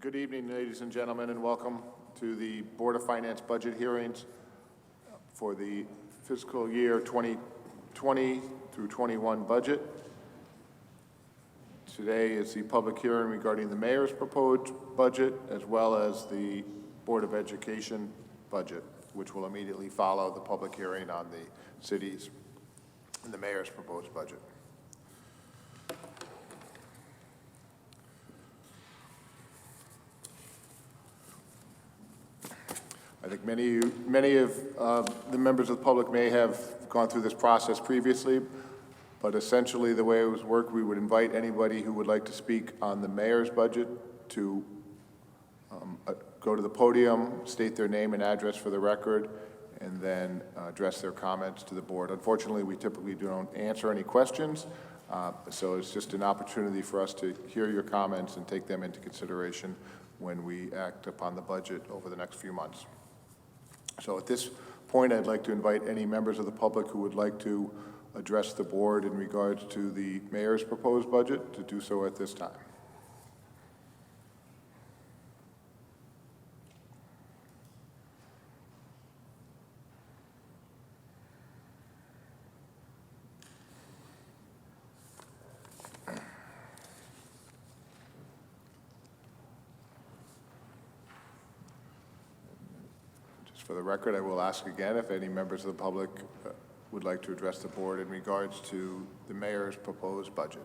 Good evening, ladies and gentlemen, and welcome to the Board of Finance budget hearings for the fiscal year 2020 through 21 budget. Today is the public hearing regarding the mayor's proposed budget as well as the Board of Education budget, which will immediately follow the public hearing on the city's and the mayor's proposed budget. I think many of the members of the public may have gone through this process previously, but essentially the way it was worked, we would invite anybody who would like to speak on the mayor's budget to go to the podium, state their name and address for the record, and then address their comments to the board. Unfortunately, we typically don't answer any questions, so it's just an opportunity for us to hear your comments and take them into consideration when we act upon the budget over the next few months. So at this point, I'd like to invite any members of the public who would like to address the board in regards to the mayor's proposed budget to do so at this time. For the record, I will ask again if any members of the public would like to address the board in regards to the mayor's proposed budget.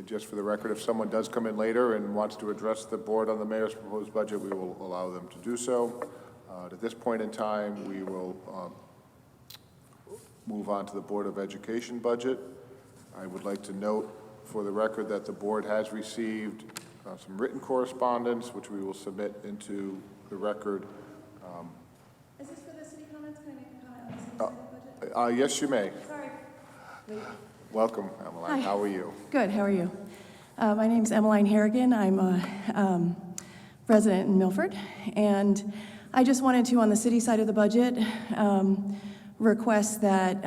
Just for the record, if someone does come in later and wants to address the board on the mayor's proposed budget, we will allow them to do so. At this point in time, we will move on to the Board of Education budget. I would like to note for the record that the board has received some written correspondence, which we will submit into the record. Is this for the city comments? Can I make a comment on the city side of the budget? Yes, you may. Sorry. Welcome, Emmeline. Hi. How are you? Good. How are you? My name is Emmeline Harrigan. I'm a resident in Milford, and I just wanted to, on the city side of the budget, request that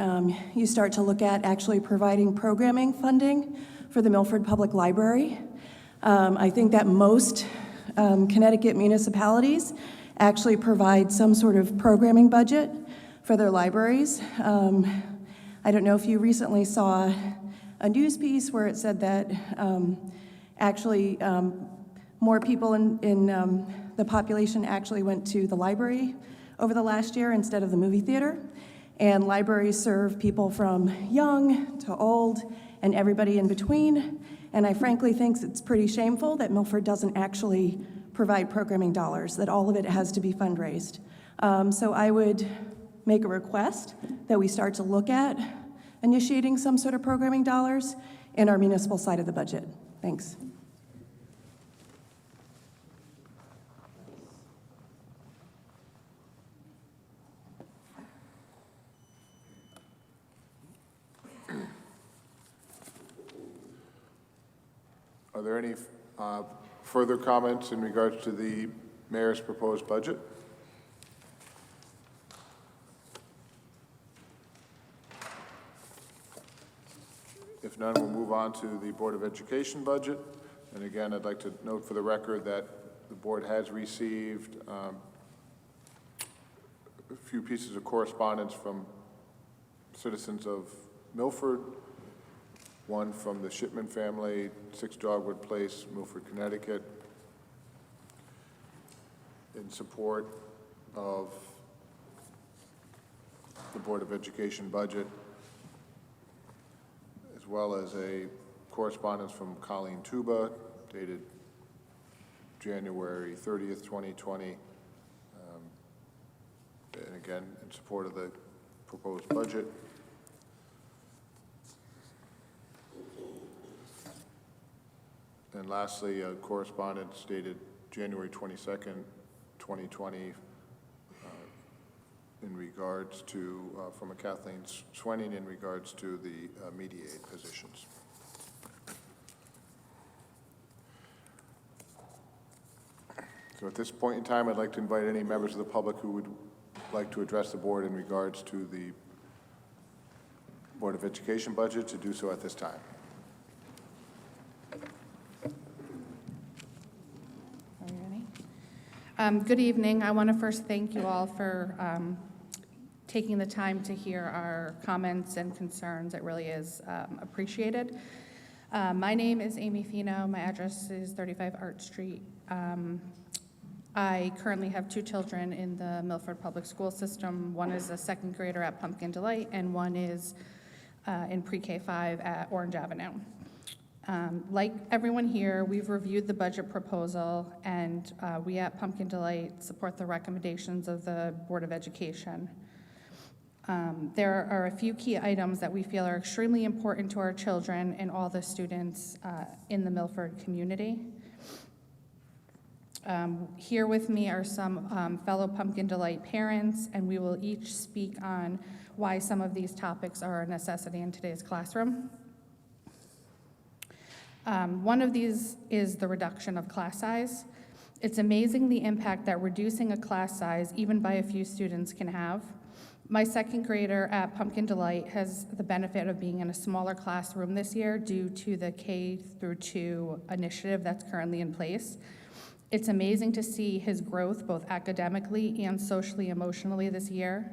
you start to look at actually providing programming funding for the Milford Public Library. I think that most Connecticut municipalities actually provide some sort of programming budget for their libraries. I don't know if you recently saw a news piece where it said that actually more people in the population actually went to the library over the last year instead of the movie theater. And libraries serve people from young to old and everybody in between. And I frankly think it's pretty shameful that Milford doesn't actually provide programming dollars, that all of it has to be fundraised. So I would make a request that we start to look at initiating some sort of programming dollars in our municipal side of the budget. Thanks. Are there any further comments in regards to the mayor's proposed budget? If none, we'll move on to the Board of Education budget. And again, I'd like to note for the record that the board has received a few pieces of correspondence from citizens of Milford, one from the Shipman family, 6 Dogwood Place, Milford, Connecticut, in support of the Board of Education budget, as well as a correspondence from Colleen Tuba, dated January 30th, 2020, and again, in support of the proposed budget. And lastly, a correspondence dated January 22nd, 2020, in regards to, from a Kathleen Swenning in regards to the media aid positions. So at this point in time, I'd like to invite any members of the public who would like to address the board in regards to the Board of Education budget to do so at this time. Are you ready? Good evening. I want to first thank you all for taking the time to hear our comments and concerns. It really is appreciated. My name is Amy Fino. My address is 35 Art Street. I currently have 2 children in the Milford Public School System. One is a second grader at Pumpkin Delight, and one is in pre-K 5 at Orange Avenue. Like everyone here, we've reviewed the budget proposal, and we at Pumpkin Delight support the recommendations of the Board of Education. There are a few key items that we feel are extremely important to our children and all the students in the Milford community. Here with me are some fellow Pumpkin Delight parents, and we will each speak on why some of these topics are a necessity in today's classroom. One of these is the reduction of class size. It's amazing the impact that reducing a class size, even by a few students, can have. My second grader at Pumpkin Delight has the benefit of being in a smaller classroom this year due to the K-2 initiative that's currently in place. It's amazing to see his growth both academically and socially, emotionally this year.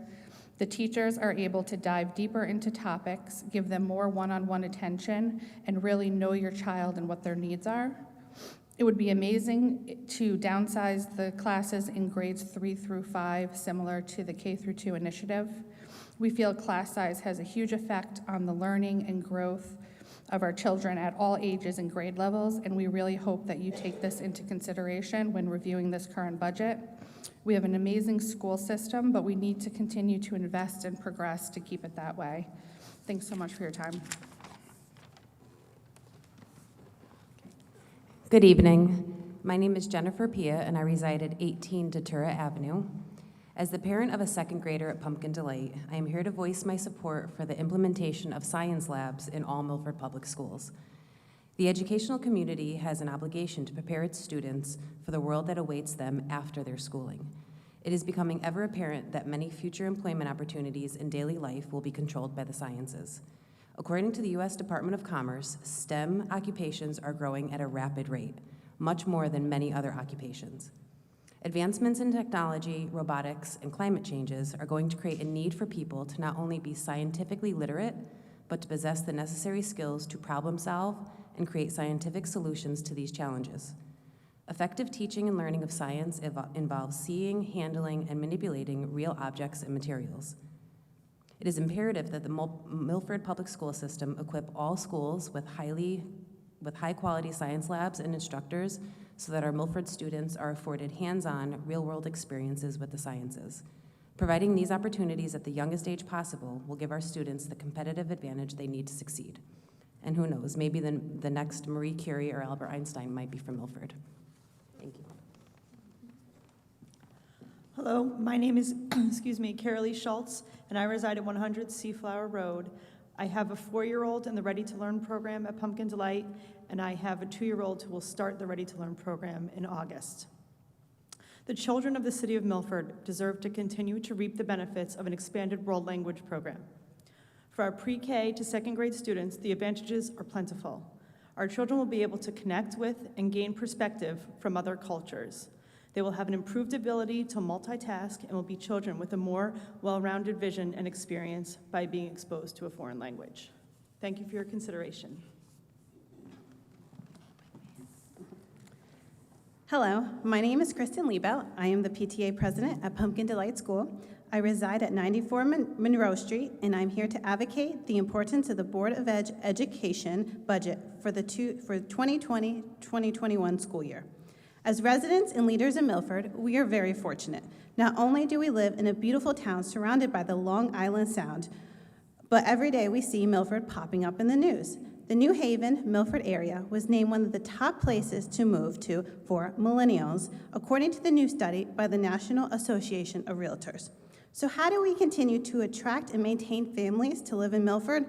The teachers are able to dive deeper into topics, give them more one-on-one attention, and really know your child and what their needs are. It would be amazing to downsize the classes in grades 3 through 5, similar to the K-2 initiative. We feel class size has a huge effect on the learning and growth of our children at all ages and grade levels, and we really hope that you take this into consideration when reviewing this current budget. We have an amazing school system, but we need to continue to invest and progress to keep it that way. Thanks so much for your time. Good evening. My name is Jennifer Pia, and I reside at 18 Datura Avenue. As the parent of a second grader at Pumpkin Delight, I am here to voice my support for the implementation of science labs in all Milford public schools. The educational community has an obligation to prepare its students for the world that awaits them after their schooling. It is becoming ever apparent that many future employment opportunities in daily life will be controlled by the sciences. According to the U.S. Department of Commerce, STEM occupations are growing at a rapid rate, much more than many other occupations. Advancements in technology, robotics, and climate changes are going to create a need for people to not only be scientifically literate, but to possess the necessary skills to problem solve and create scientific solutions to these challenges. Effective teaching and learning of science involves seeing, handling, and manipulating real objects and materials. It is imperative that the Milford Public School System equip all schools with high-quality science labs and instructors so that our Milford students are afforded hands-on, real-world experiences with the sciences. Providing these opportunities at the youngest age possible will give our students the competitive advantage they need to succeed. And who knows, maybe the next Marie Curie or Albert Einstein might be from Milford. Thank you. Hello, my name is, Carolee Schultz, and I reside at 100 Seaflower Road. I have a 4-year-old in the Ready to Learn program at Pumpkin Delight, and I have a 2-year-old who will start the Ready to Learn program in August. The children of the city of Milford deserve to continue to reap the benefits of an expanded world language program. For our pre-K to second grade students, the advantages are plentiful. Our children will be able to connect with and gain perspective from other cultures. They will have an improved ability to multitask and will be children with a more well-rounded vision and experience by being exposed to a foreign language. Thank you for your consideration. Hello, my name is Kristen Liebelt. I am the PTA president at Pumpkin Delight School. I reside at 94 Monroe Street, and I'm here to advocate the importance of the Board of Education budget for the 2020-2021 school year. As residents and leaders in Milford, we are very fortunate. Not only do we live in a beautiful town surrounded by the Long Island Sound, but every day we see Milford popping up in the news. The New Haven, Milford area was named one of the top places to move to for millennials, according to the new study by the National Association of Realtors. So how do we continue to attract and maintain families to live in Milford?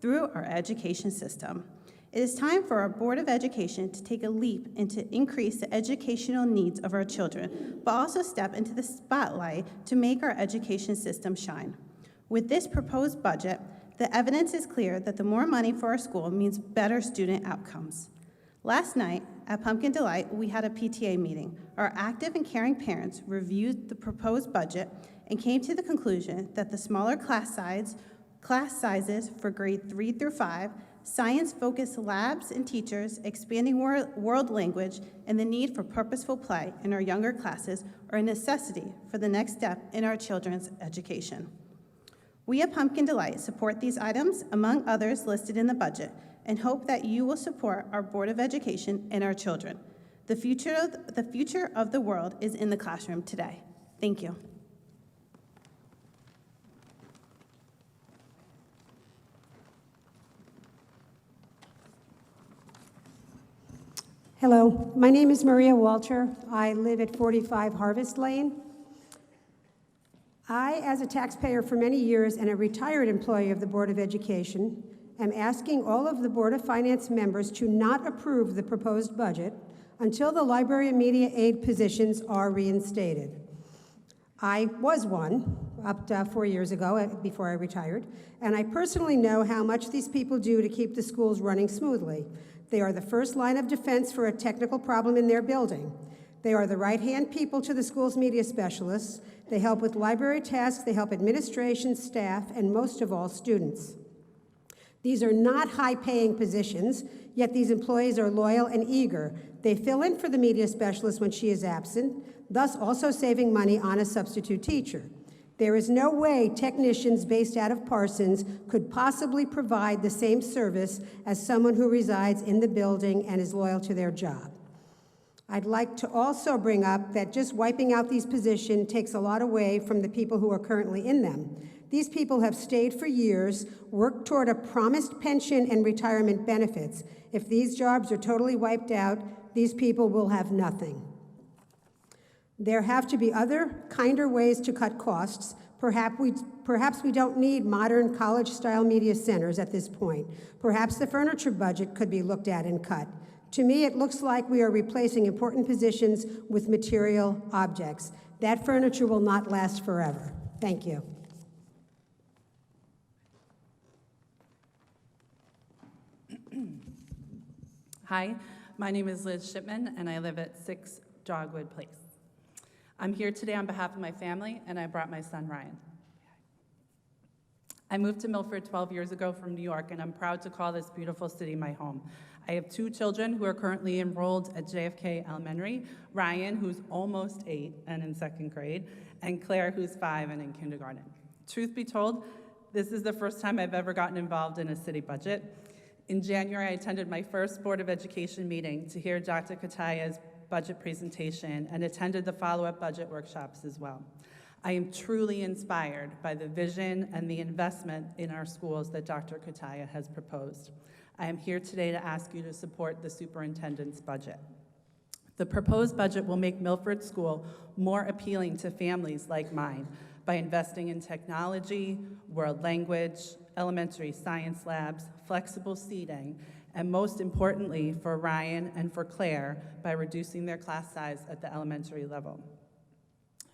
Through our education system. It is time for our Board of Education to take a leap and to increase the educational needs of our children, but also step into the spotlight to make our education system shine. With this proposed budget, the evidence is clear that the more money for our school means better student outcomes. Last night at Pumpkin Delight, we had a PTA meeting. Our active and caring parents reviewed the proposed budget and came to the conclusion that the smaller class sizes for grade 3 through 5, science-focused labs and teachers, expanding world language, and the need for purposeful play in our younger classes are a necessity for the next step in our children's education. We at Pumpkin Delight support these items, among others listed in the budget, and hope that you will support our Board of Education and our children. The future of the world is in the classroom today. Thank you. Hello, my name is Maria Walter. I live at 45 Harvest Lane. I, as a taxpayer for many years and a retired employee of the Board of Education, am asking all of the Board of Finance members to not approve the proposed budget until the library and media aid positions are reinstated. I was one up to 4 years ago before I retired, and I personally know how much these people do to keep the schools running smoothly. They are the first line of defense for a technical problem in their building. They are the right-hand people to the school's media specialists. They help with library tasks, they help administration, staff, and most of all, students. These are not high-paying positions, yet these employees are loyal and eager. They fill in for the media specialist when she is absent, thus also saving money on a substitute teacher. There is no way technicians based out of Parsons could possibly provide the same service as someone who resides in the building and is loyal to their job. I'd like to also bring up that just wiping out these positions takes a lot away from the people who are currently in them. These people have stayed for years, worked toward a promised pension and retirement benefits. If these jobs are totally wiped out, these people will have nothing. There have to be other, kinder ways to cut costs. Perhaps we don't need modern college-style media centers at this point. Perhaps the furniture budget could be looked at and cut. To me, it looks like we are replacing important positions with material objects. That furniture will not last forever. Thank you. Hi, my name is Liz Shipman, and I live at 6 Dogwood Place. I'm here today on behalf of my family, and I brought my son, Ryan. I moved to Milford 12 years ago from New York, and I'm proud to call this beautiful city my home. I have 2 children who are currently enrolled at JFK Elementary, Ryan, who's almost 8 and in 2nd grade, and Claire, who's 5 and in kindergarten. Truth be told, this is the first time I've ever gotten involved in a city budget. In January, I attended my first Board of Education meeting to hear Dr. Kataya's budget presentation and attended the follow-up budget workshops as well. I am truly inspired by the vision and the investment in our schools that Dr. Kataya has proposed. I am here today to ask you to support the superintendent's budget. The proposed budget will make Milford School more appealing to families like mine by investing in technology, world language, elementary science labs, flexible seating, and most importantly for Ryan and for Claire, by reducing their class size at the elementary level.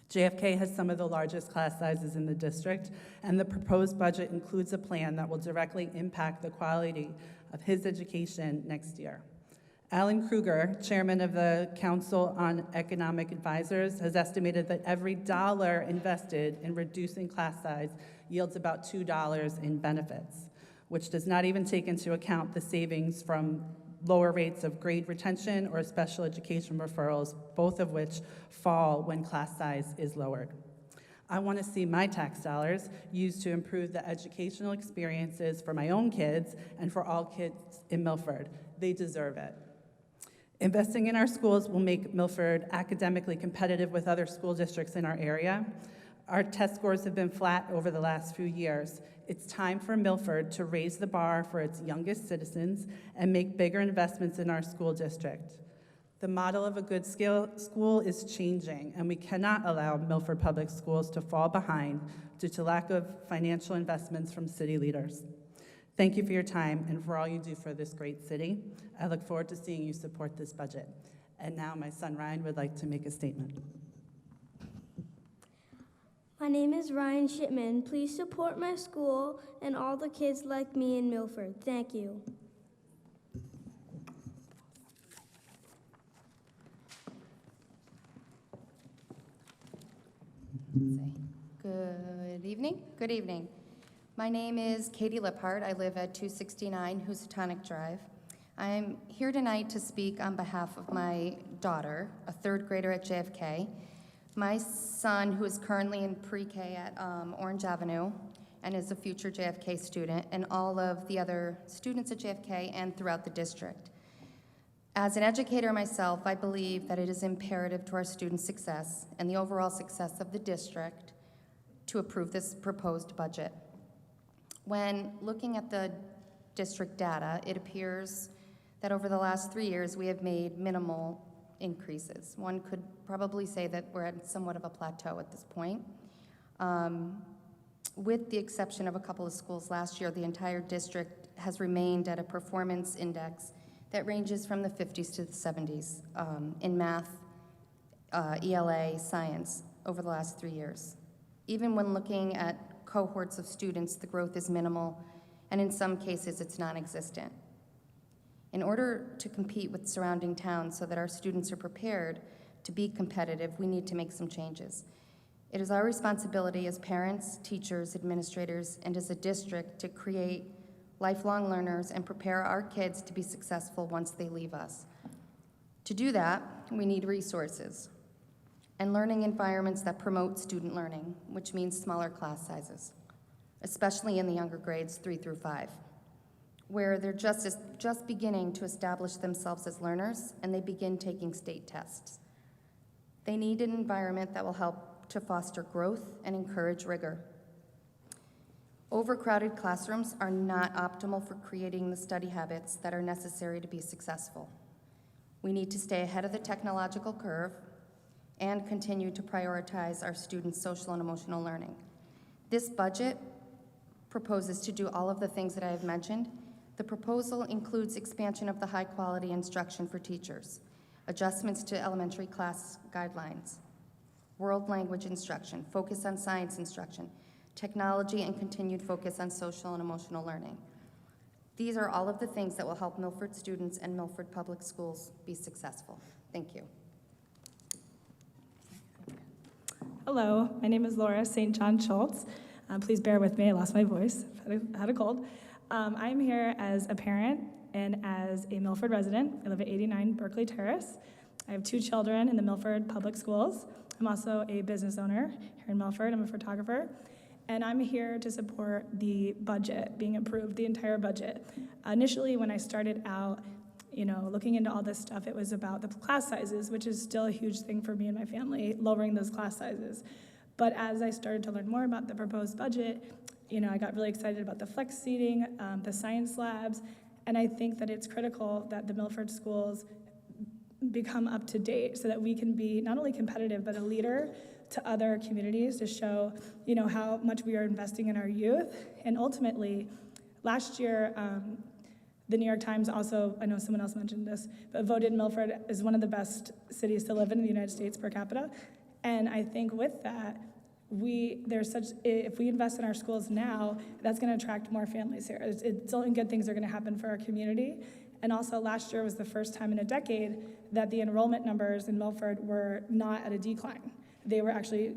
JFK has some of the largest class sizes in the district, and the proposed budget includes a plan that will directly impact the quality of his education next year. Alan Kruger, chairman of the Council on Economic Advisors, has estimated that every dollar invested in reducing class size yields about $2 in benefits, which does not even take into account the savings from lower rates of grade retention or special education referrals, both of which fall when class size is lowered. I want to see my tax dollars used to improve the educational experiences for my own kids and for all kids in Milford. They deserve it. Investing in our schools will make Milford academically competitive with other school districts in our area. Our test scores have been flat over the last few years. It's time for Milford to raise the bar for its youngest citizens and make bigger investments in our school district. The model of a good school is changing, and we cannot allow Milford Public Schools to fall behind due to lack of financial investments from city leaders. Thank you for your time and for all you do for this great city. I look forward to seeing you support this budget. And now my son Ryan would like to make a statement. My name is Ryan Shipman. Please support my school and all the kids like me in Milford. Thank you. Good evening. Good evening. My name is Katie Liphart. I live at 269 Housatonic Drive. I'm here tonight to speak on behalf of my daughter, a third grader at JFK, my son, who is currently in pre-K at Orange Avenue and is a future JFK student, and all of the other students at JFK and throughout the district. As an educator myself, I believe that it is imperative to our students' success and the overall success of the district to approve this proposed budget. When looking at the district data, it appears that over the last 3 years, we have made minimal increases. One could probably say that we're at somewhat of a plateau at this point. With the exception of a couple of schools last year, the entire district has remained at a performance index that ranges from the 50s to the 70s in math, ELA, science over the last 3 years. Even when looking at cohorts of students, the growth is minimal, and in some cases, it's non-existent. In order to compete with surrounding towns so that our students are prepared to be competitive, we need to make some changes. It is our responsibility as parents, teachers, administrators, and as a district to create lifelong learners and prepare our kids to be successful once they leave us. To do that, we need resources and learning environments that promote student learning, which means smaller class sizes, especially in the younger grades 3 through 5, where they're just beginning to establish themselves as learners and they begin taking state tests. They need an environment that will help to foster growth and encourage rigor. Overcrowded classrooms are not optimal for creating the study habits that are necessary to be successful. We need to stay ahead of the technological curve and continue to prioritize our students' social and emotional learning. This budget proposes to do all of the things that I have mentioned. The proposal includes expansion of the high-quality instruction for teachers, adjustments to elementary class guidelines, world language instruction, focus on science instruction, technology, and continued focus on social and emotional learning. These are all of the things that will help Milford students and Milford Public Schools be successful. Thank you. Hello, my name is Laura St. John Schultz. Please bear with me, I lost my voice, had a cold. I'm here as a parent and as a Milford resident. I live at 89 Berkeley Terrace. I have 2 children in the Milford Public Schools. I'm also a business owner here in Milford. I'm a photographer. And I'm here to support the budget being approved, the entire budget. Initially, when I started out, looking into all this stuff, it was about the class sizes, which is still a huge thing for me and my family, lowering those class sizes. But as I started to learn more about the proposed budget, I got really excited about the flex seating, the science labs, and I think that it's critical that the Milford schools become up to date so that we can be not only competitive, but a leader to other communities to show, how much we are investing in our youth. And ultimately, last year, the New York Times also, I know someone else mentioned this, but voted Milford as one of the best cities to live in the United States per capita. And I think with that, if we invest in our schools now, that's going to attract more families here. It's only good things are going to happen for our community. And also last year was the first time in a decade that the enrollment numbers in Milford were not at a decline. They were actually,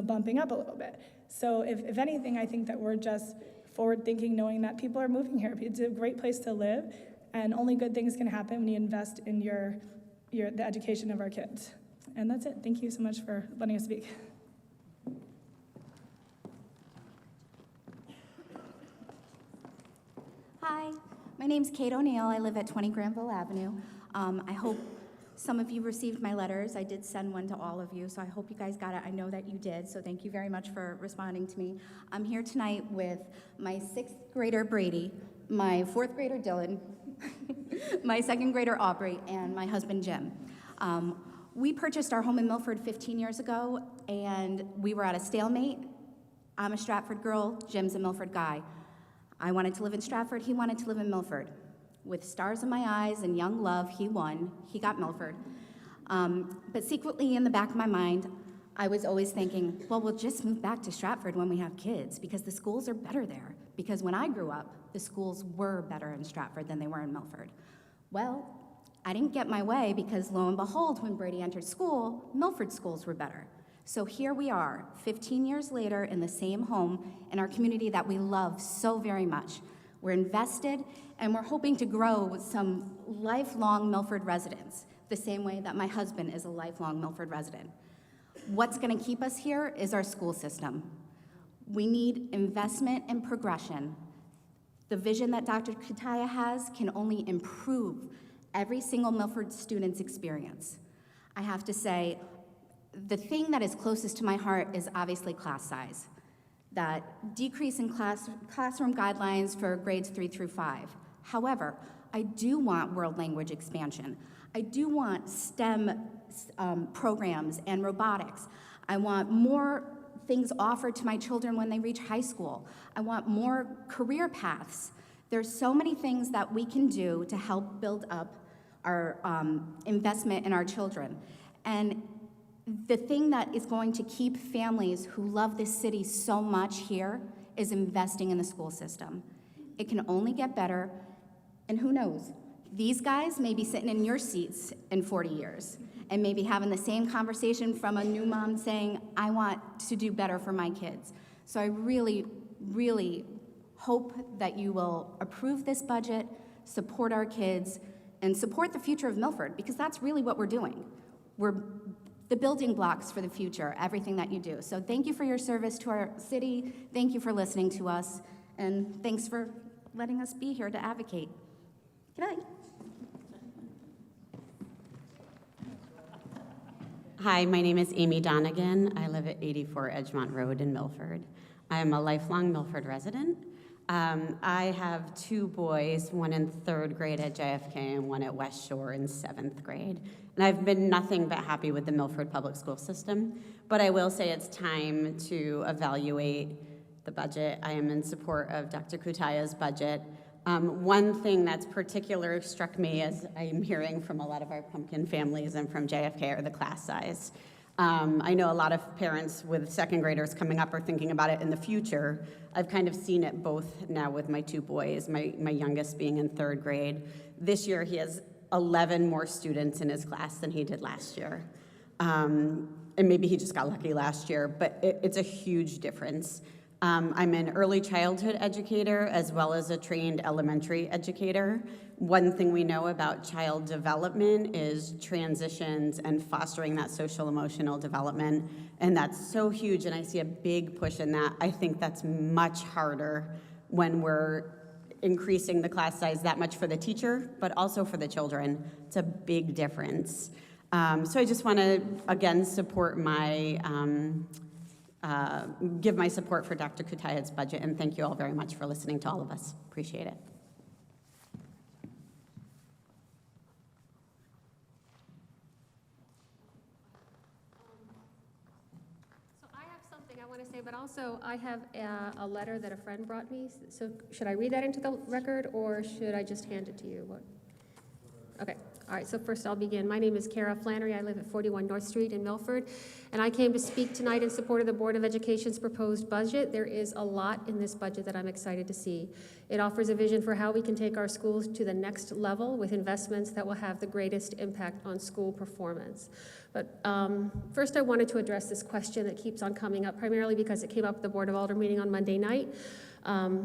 bumping up a little bit. So if anything, I think that we're just forward thinking, knowing that people are moving here. It's a great place to live, and only good things can happen when you invest in the education of our kids. And that's it. Thank you so much for letting us speak. Hi, my name's Kate O'Neill. I live at 20 Granville Avenue. I hope some of you received my letters. I did send one to all of you, so I hope you guys got it. I know that you did, so thank you very much for responding to me. I'm here tonight with my 6th grader, Brady, my 4th grader, Dylan, my 2nd grader, Aubrey, and my husband, Jim. We purchased our home in Milford 15 years ago, and we were at a stalemate. I'm a Stratford girl, Jim's a Milford guy. I wanted to live in Stratford, he wanted to live in Milford. With stars in my eyes and young love, he won. He got Milford. But secretly in the back of my mind, I was always thinking, well, we'll just move back to Stratford when we have kids because the schools are better there. Because when I grew up, the schools were better in Stratford than they were in Milford. Well, I didn't get my way because lo and behold, when Brady entered school, Milford schools were better. So here we are, 15 years later in the same home in our community that we love so very much. We're invested and we're hoping to grow with some lifelong Milford residents, the same way that my husband is a lifelong Milford resident. What's going to keep us here is our school system. We need investment and progression. The vision that Dr. Kutaya has can only improve every single Milford student's experience. I have to say, the thing that is closest to my heart is obviously class size. That decrease in classroom guidelines for grades 3 through 5. However, I do want world language expansion. I do want STEM programs and robotics. I want more things offered to my children when they reach high school. I want more career paths. There's so many things that we can do to help build up our investment in our children. And the thing that is going to keep families who love this city so much here is investing in the school system. It can only get better, and who knows? These guys may be sitting in your seats in 40 years and maybe having the same conversation from a new mom saying, I want to do better for my kids. So I really, really hope that you will approve this budget, support our kids, and support the future of Milford, because that's really what we're doing. We're the building blocks for the future, everything that you do. So thank you for your service to our city. Thank you for listening to us. And thanks for letting us be here to advocate. Good night. Hi, my name is Amy Donegan. I live at 84 Edgemont Road in Milford. I am a lifelong Milford resident. I have two boys, one in 3rd grade at JFK and one at West Shore in 7th grade. And I've been nothing but happy with the Milford public school system. But I will say it's time to evaluate the budget. I am in support of Dr. Kutaya's budget. One thing that's particular struck me, as I'm hearing from a lot of our Pumpkin families and from JFK, are the class size. I know a lot of parents with 2nd graders coming up are thinking about it in the future. I've kind of seen it both now with my two boys, my youngest being in 3rd grade. This year he has 11 more students in his class than he did last year. And maybe he just got lucky last year, but it's a huge difference. I'm an early childhood educator as well as a trained elementary educator. One thing we know about child development is transitions and fostering that social emotional development, and that's so huge, and I see a big push in that. I think that's much harder when we're increasing the class size that much for the teacher, but also for the children. It's a big difference. So I just want to, again, support my give my support for Dr. Kutaya's budget, and thank you all very much for listening to all of us. Appreciate it. So I have something I want to say, but also I have a letter that a friend brought me. So should I read that into the record, or should I just hand it to you? What? Okay. All right, so first I'll begin. My name is Kara Flannery. I live at 41 North Street in Milford, and I came to speak tonight in support of the Board of Education's proposed budget. There is a lot in this budget that I'm excited to see. It offers a vision for how we can take our schools to the next level with investments that will have the greatest impact on school performance. But first I wanted to address this question that keeps on coming up, primarily because it came up at the Board of Alder meeting on Monday night.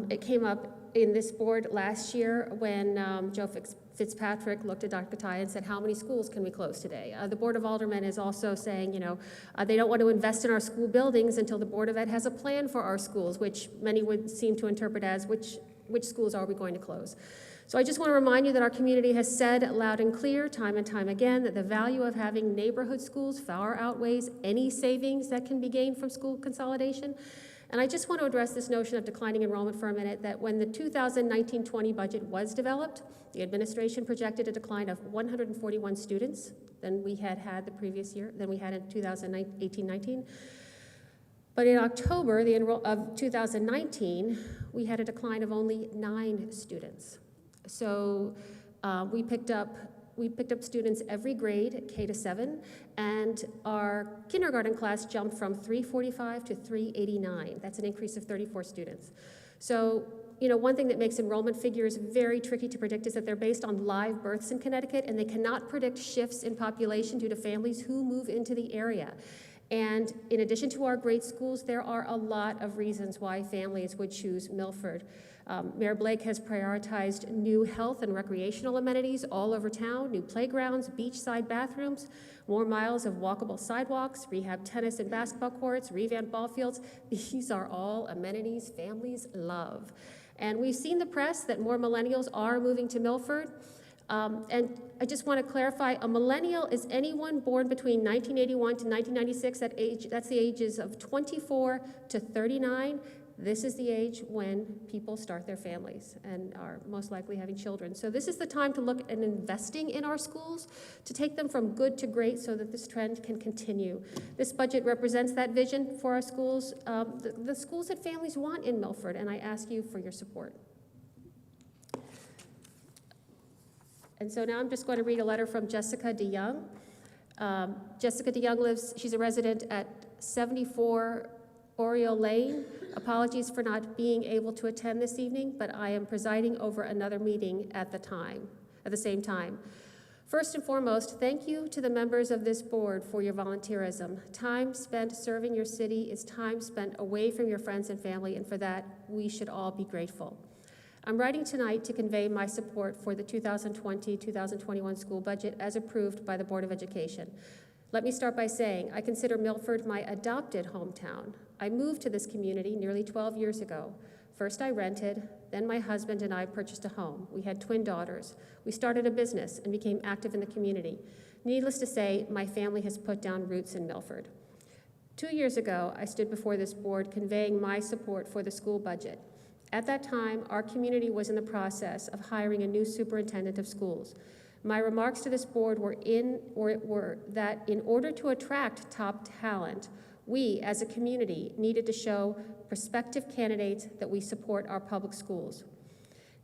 It came up in this board last year when Joe Fitzpatrick looked at Dr. Kutaya and said, how many schools can we close today? The Board of Aldermen is also saying, they don't want to invest in our school buildings until the Board of Ed has a plan for our schools, which many would seem to interpret as which schools are we going to close. So I just want to remind you that our community has said loud and clear, time and time again, that the value of having neighborhood schools far outweighs any savings that can be gained from school consolidation. And I just want to address this notion of declining enrollment for a minute, that when the 2019-20 budget was developed, the administration projected a decline of 141 students than we had the previous year, than we had in 2018-19. But in October of 2019, we had a decline of only 9 students. So we picked up students every grade, K to 7, and our kindergarten class jumped from 345 to 389. That's an increase of 34 students. So, one thing that makes enrollment figures very tricky to predict is that they're based on live births in Connecticut, and they cannot predict shifts in population due to families who move into the area. And in addition to our great schools, there are a lot of reasons why families would choose Milford. Mayor Blake has prioritized new health and recreational amenities all over town, new playgrounds, beachside bathrooms, more miles of walkable sidewalks, rehab tennis and basketball courts, revamped ball fields. These are all amenities families love. And we've seen the press that more millennials are moving to Milford. And I just want to clarify, a millennial is anyone born between 1981 to 1996. That's the ages of 24 to 39. This is the age when people start their families and are most likely having children. So this is the time to look at investing in our schools, to take them from good to great so that this trend can continue. This budget represents that vision for our schools, the schools that families want in Milford, and I ask you for your support. And so now I'm just going to read a letter from Jessica DeYoung. Jessica DeYoung she's a resident at 74 Oriole Lane. Apologies for not being able to attend this evening, but I am presiding over another meeting at the same time. First and foremost, thank you to the members of this board for your volunteerism. Time spent serving your city is time spent away from your friends and family, and for that, we should all be grateful. I'm writing tonight to convey my support for the 2020-2021 school budget as approved by the Board of Education. Let me start by saying I consider Milford my adopted hometown. I moved to this community nearly 12 years ago. First I rented, then my husband and I purchased a home. We had twin daughters. We started a business and became active in the community. Needless to say, my family has put down roots in Milford. 2 years ago, I stood before this board conveying my support for the school budget. At that time, our community was in the process of hiring a new superintendent of schools. My remarks to this board were that in order to attract top talent, we as a community needed to show prospective candidates that we support our public schools.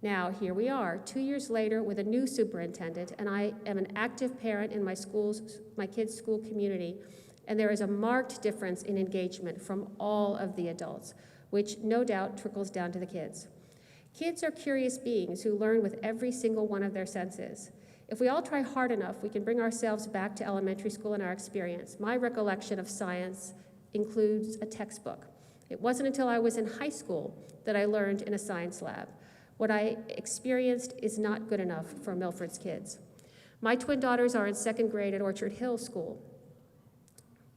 Now, here we are, 2 years later with a new superintendent, and I am an active parent in my kids' school community, and there is a marked difference in engagement from all of the adults, which no doubt trickles down to the kids. Kids are curious beings who learn with every single one of their senses. If we all try hard enough, we can bring ourselves back to elementary school in our experience. My recollection of science includes a textbook. It wasn't until I was in high school that I learned in a science lab. What I experienced is not good enough for Milford's kids. My twin daughters are in 2nd grade at Orchard Hill School.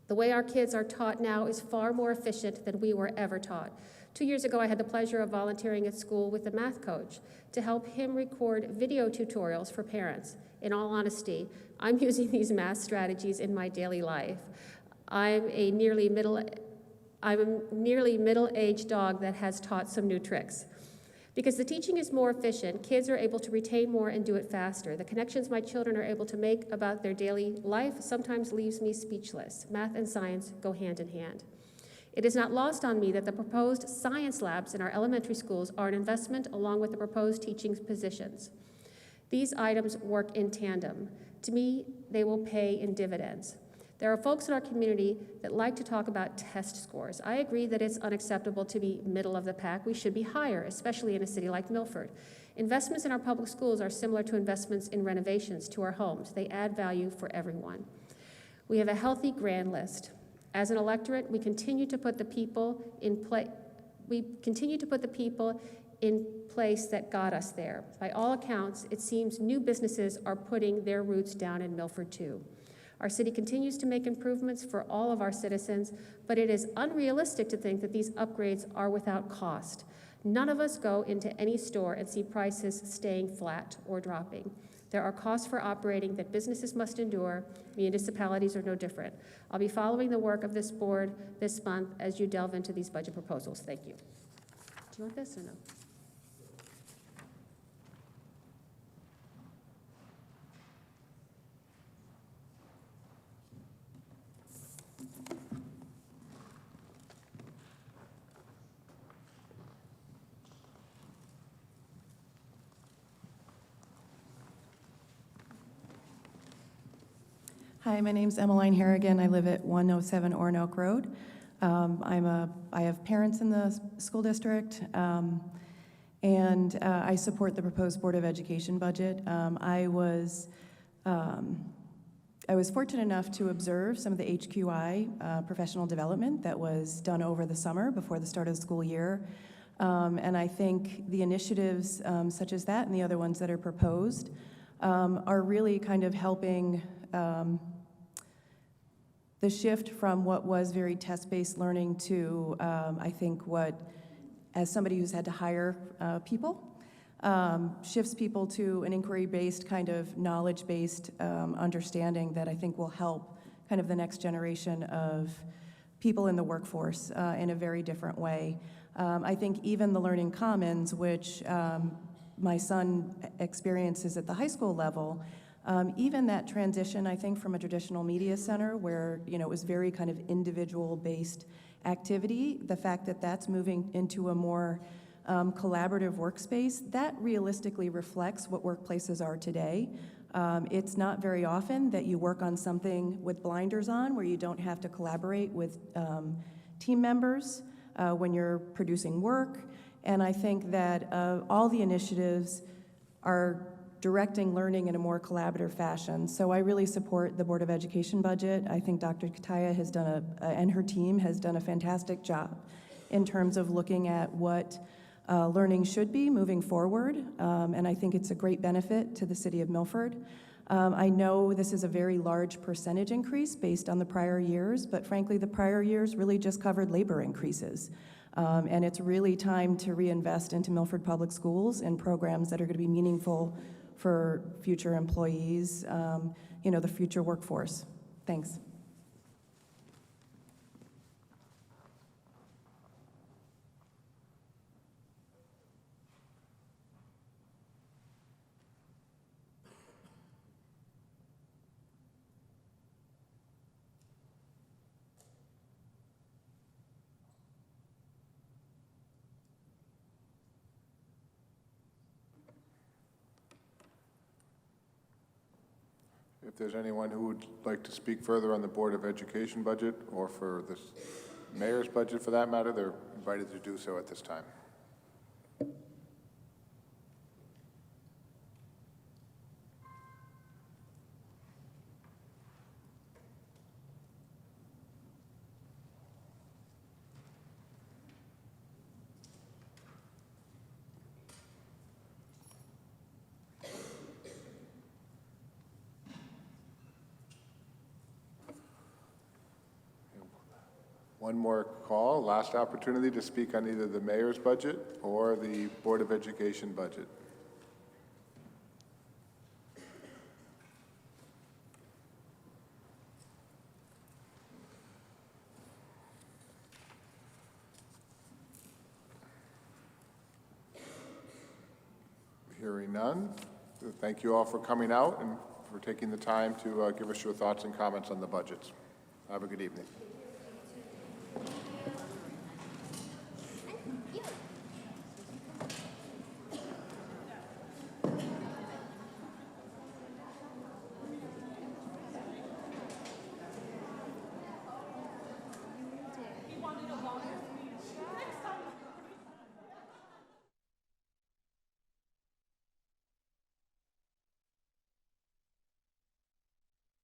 The way our kids are taught now is far more efficient than we were ever taught. 2 years ago, I had the pleasure of volunteering at school with the math coach to help him record video tutorials for parents. In all honesty, I'm using these math strategies in my daily life. I'm a nearly middle-aged dog that has taught some new tricks. Because the teaching is more efficient, kids are able to retain more and do it faster. The connections my children are able to make about their daily life sometimes leaves me speechless. Math and science go hand in hand. It is not lost on me that the proposed science labs in our elementary schools are an investment along with the proposed teaching positions. These items work in tandem. To me, they will pay in dividends. There are folks in our community that like to talk about test scores. I agree that it's unacceptable to be middle of the pack. We should be higher, especially in a city like Milford. Investments in our public schools are similar to investments in renovations to our homes. They add value for everyone. We have a healthy grand list. As an electorate, we continue to put the people in place that got us there. By all accounts, it seems new businesses are putting their roots down in Milford too. Our city continues to make improvements for all of our citizens, but it is unrealistic to think that these upgrades are without cost. None of us go into any store and see prices staying flat or dropping. There are costs for operating that businesses must endure. Municipalities are no different. I'll be following the work of this board this month as you delve into these budget proposals. Thank you. Do you want this or no? Hi, my name's Emmeline Harrigan. I live at 107 Ornoak Road. I have parents in the school district, and I support the proposed Board of Education budget. I was fortunate enough to observe some of the HQI professional development that was done over the summer before the start of the school year. And I think the initiatives such as that and the other ones that are proposed are really kind of helping the shift from what was very test-based learning to, I think, what, as somebody who's had to hire people, shifts people to an inquiry-based, kind of knowledge-based understanding that I think will help kind of the next generation of people in the workforce in a very different way. I think even the Learning Commons, which my son experiences at the high school level, even that transition, I think, from a traditional media center where, you know, it was very kind of individual-based activity, the fact that that's moving into a more collaborative workspace, that realistically reflects what workplaces are today. It's not very often that you work on something with blinders on where you don't have to collaborate with team members when you're producing work. And I think that all the initiatives are directing learning in a more collaborative fashion. So I really support the Board of Education budget. I think Dr. Kataya has done and her team has done a fantastic job in terms of looking at what learning should be moving forward. And I think it's a great benefit to the city of Milford. I know this is a very large percentage increase based on the prior years, but frankly, the prior years really just covered labor increases. And it's really time to reinvest into Milford Public Schools and programs that are going to be meaningful for future employees, you know, the future workforce. Thanks. If there's anyone who would like to speak further on the Board of Education budget or for the mayor's budget for that matter, they're invited to do so at this time. One more call, last opportunity to speak on either the mayor's budget or the Board of Education budget. Hearing none, thank you all for coming out and for taking the time to give us your thoughts and comments on the budgets. Have a good evening.